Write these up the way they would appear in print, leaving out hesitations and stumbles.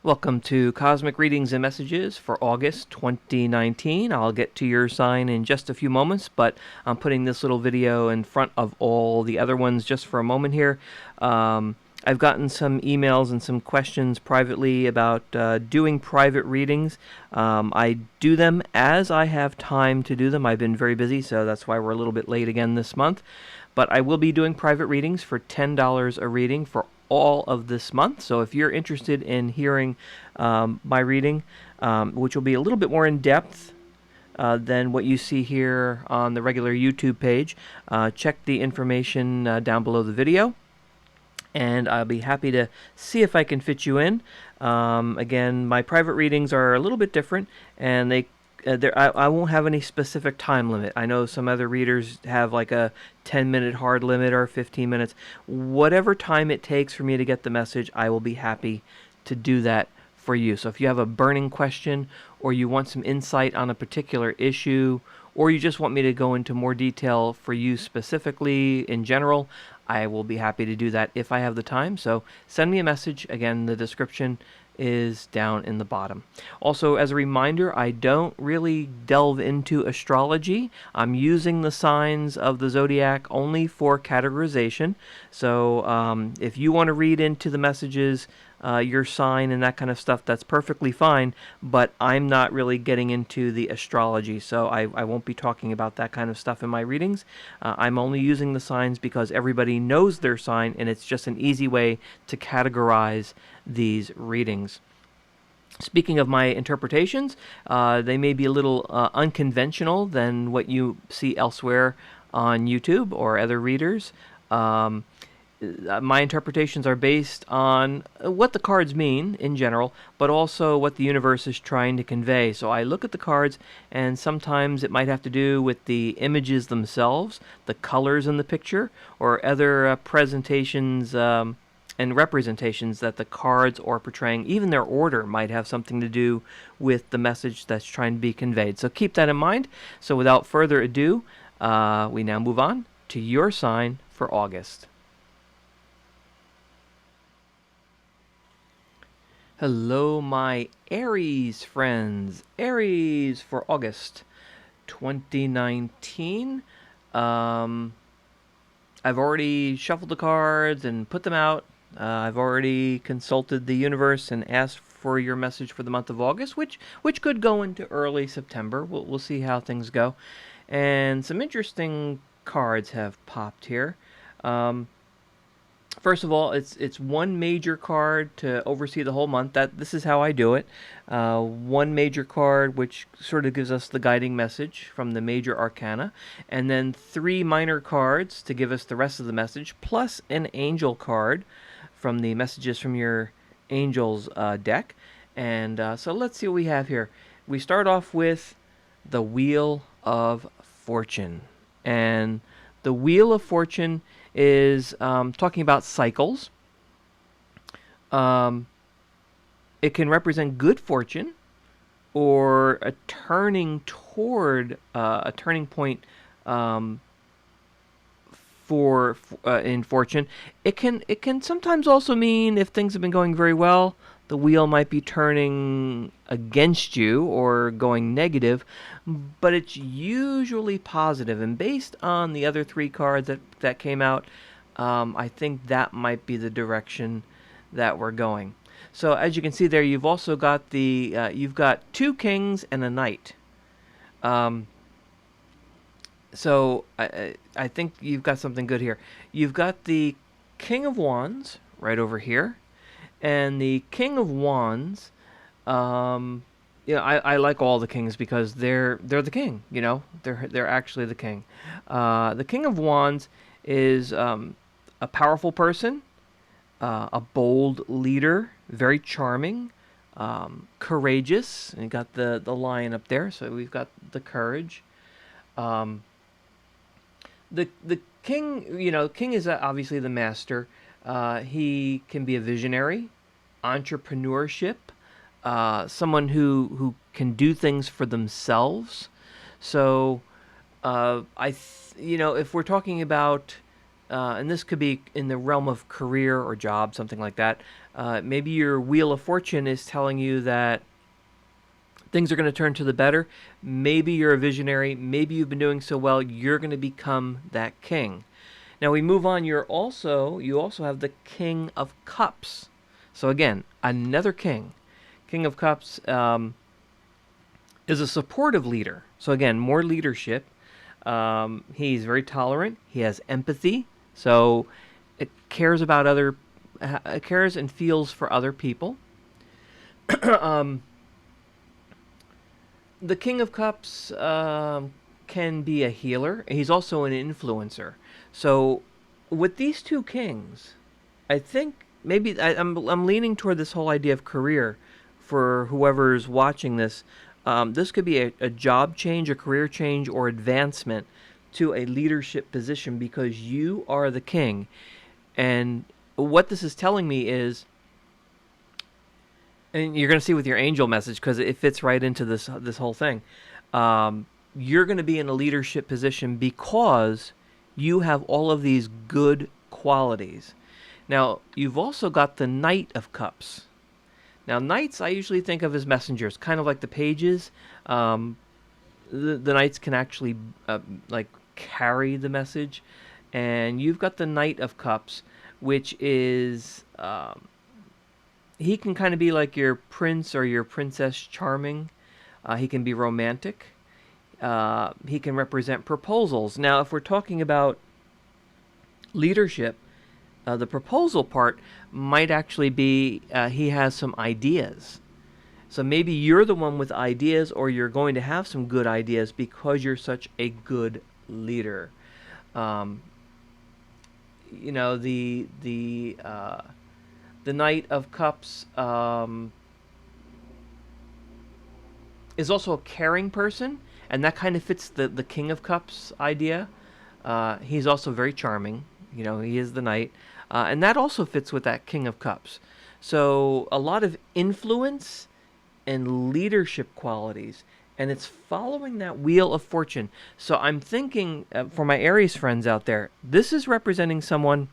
Welcome to Cosmic Readings and Messages for August 2019. I'll get to your sign in just a few moments, but I'm putting this little video in front of all the other ones just for a moment here. I've gotten some emails and some questions privately about doing private readings. I do them as I have time to do them. I've been very busy, so that's why we're a little bit late again this month. But I will be doing private readings for $10 a reading for all of this month. So if you're interested in hearing my reading, which will be a little bit more in depth than what you see here on the regular YouTube page, check the information down below the video, and I'll be happy to see if I can fit you in. Again, my private readings are a little bit different, and I won't have any specific time limit. I know some other readers have like a 10-minute hard limit or 15 minutes. Whatever time it takes for me to get the message, I will be happy to do that for you. So if you have a burning question, or you want some insight on a particular issue, or you just want me to go into more detail for you specifically in general, I will be happy to do that if I have the time. So send me a message. Again, the description is down in the bottom. Also, as a reminder, I don't really delve into astrology. I'm using the signs of the zodiac only for categorization. So if you want to read into the messages, your sign and that kind of stuff, that's perfectly fine, but I'm not really getting into the astrology, so I won't be talking about that kind of stuff in my readings. I'm only using the signs because everybody knows their sign, and it's just an easy way to categorize these readings. Speaking of my interpretations, they may be a little unconventional than what you see elsewhere on YouTube or other readers. My interpretations are based on what the cards mean in general, but also what the universe is trying to convey. So I look at the cards, and sometimes it might have to do with the images themselves, the colors in the picture, or other presentations and representations that the cards are portraying. Even their order might have something to do with the message that's trying to be conveyed. So keep that in mind. So without further ado, we now move on to your sign for August. Hello, my Aries friends. Aries for August 2019. I've already shuffled the cards and put them out. I've already consulted the universe and asked for your message for the month of August, which could go into early September. We'll see how things go. And some interesting cards have popped here. First of all, it's one major card to oversee the whole month. This is how I do it. One major card, which sort of gives us the guiding message from the major arcana, and then three minor cards to give us the rest of the message, plus an angel card from the messages from your angels deck. And so let's see what we have here. We start off with the Wheel of Fortune, and the Wheel of Fortune is talking about cycles. It can represent good fortune or a turning toward a turning point in fortune. It can sometimes also mean, if things have been going very well, the wheel might be turning against you or going negative, but it's usually positive. And based on the other three cards that came out, I think that might be the direction that we're going. So as you can see there, you've also got you've got two kings and a knight. So I think you've got something good here. You've got the King of Wands right over here. And the King of Wands, I like all the kings because they're the king. They're actually the king. The King of Wands is a powerful person, a bold leader, very charming, courageous. And you got the lion up there, so we've got the courage. The king, king is obviously the master. He can be a visionary, entrepreneurship, someone who can do things for themselves. So, if we're talking about and this could be in the realm of career or job, something like that. Maybe your Wheel of Fortune is telling you that things are going to turn to the better. Maybe you're a visionary. Maybe you've been doing so well, you're going to become that king. Now we move on. You also have the King of Cups. So again, another king. King of Cups is a supportive leader. So again, more leadership. He's very tolerant. He has empathy. So it cares about cares and feels for other people. The King of Cups can be a healer. He's also an influencer. So with these two kings, I think maybe I'm leaning toward this whole idea of career for whoever's watching this. This could be a job change, a career change, or advancement to a leadership position because you are the king. And what this is telling me is, and you're going to see with your angel message because it fits right into this whole thing. You're going to be in a leadership position because you have all of these good qualities. Now, you've also got the Knight of Cups. Now, knights I usually think of as messengers, kind of like the pages. The knights can actually like carry the message, and you've got the Knight of Cups, which is he can kind of be like your prince or your princess charming. He can be romantic. He can represent proposals. Now, if we're talking about leadership, the proposal part might actually be he has some ideas. So maybe you're the one with ideas, or you're going to have some good ideas because you're such a good leader. You know, the Knight of Cups is also a caring person, and that kind of fits the King of Cups idea. He's also very charming. You know, he is the knight. And that also fits with that King of Cups. So a lot of influence and leadership qualities. And it's following that Wheel of Fortune. So I'm thinking, for my Aries friends out there, this is representing someone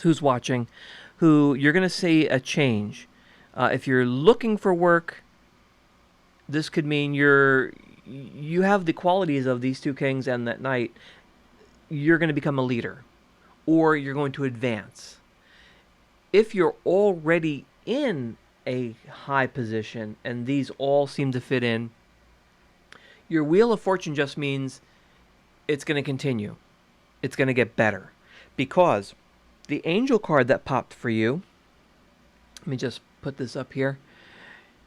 who's watching, who you're going to see a change. If you're looking for work, this could mean you have the qualities of these two kings and that knight. You're going to become a leader, or you're going to advance. If you're already in a high position, and these all seem to fit in, your Wheel of Fortune just means it's going to continue. It's going to get better. Because the angel card that popped for you, let me just put this up here.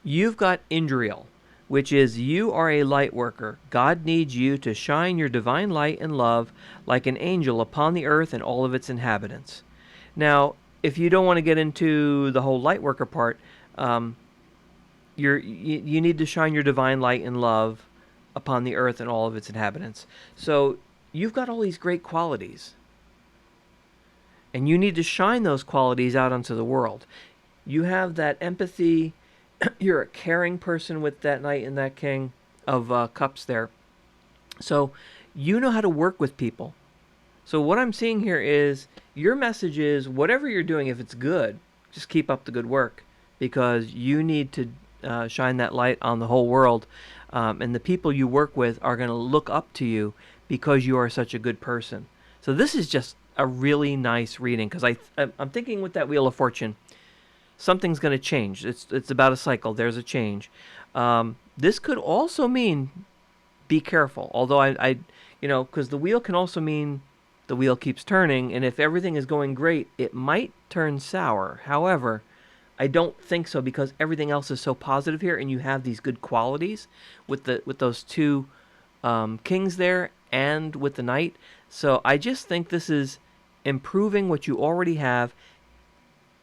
You've got Indriel, which is you are a light worker. God needs you to shine your divine light and love like an angel upon the earth and all of its inhabitants. Now, if you don't want to get into the whole light worker part, you need to shine your divine light and love upon the earth and all of its inhabitants. So you've got all these great qualities, and you need to shine those qualities out onto the world. You have that empathy. You're a caring person with that knight and that king of cups there. So you know how to work with people. So what I'm seeing here is your message is whatever you're doing, if it's good, just keep up the good work, because you need to shine that light on the whole world. And the people you work with are going to look up to you because you are such a good person. So this is just a really nice reading, because I'm thinking with that Wheel of Fortune, something's going to change. It's about a cycle. There's a change. This could also mean be careful. Although I because the wheel can also mean the wheel keeps turning, and if everything is going great, it might turn sour. However, I don't think so, because everything else is so positive here, and you have these good qualities with those two kings there and with the knight. So I just think this is improving what you already have.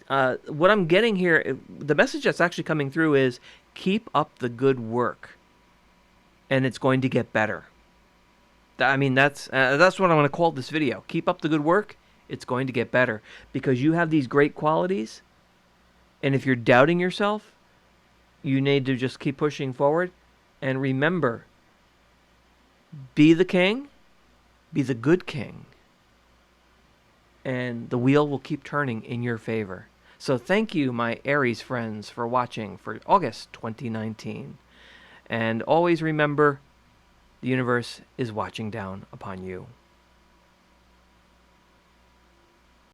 What I'm getting here, the message that's actually coming through is keep up the good work, and it's going to get better. I mean, that's what I'm going to call this video. Keep up the good work. It's going to get better, because you have these great qualities, and if you're doubting yourself, you need to just keep pushing forward. And remember, be the king, be the good king. and the wheel will keep turning in your favor. So thank you, my Aries friends, for watching for August 2019. And always remember, the universe is watching down upon you.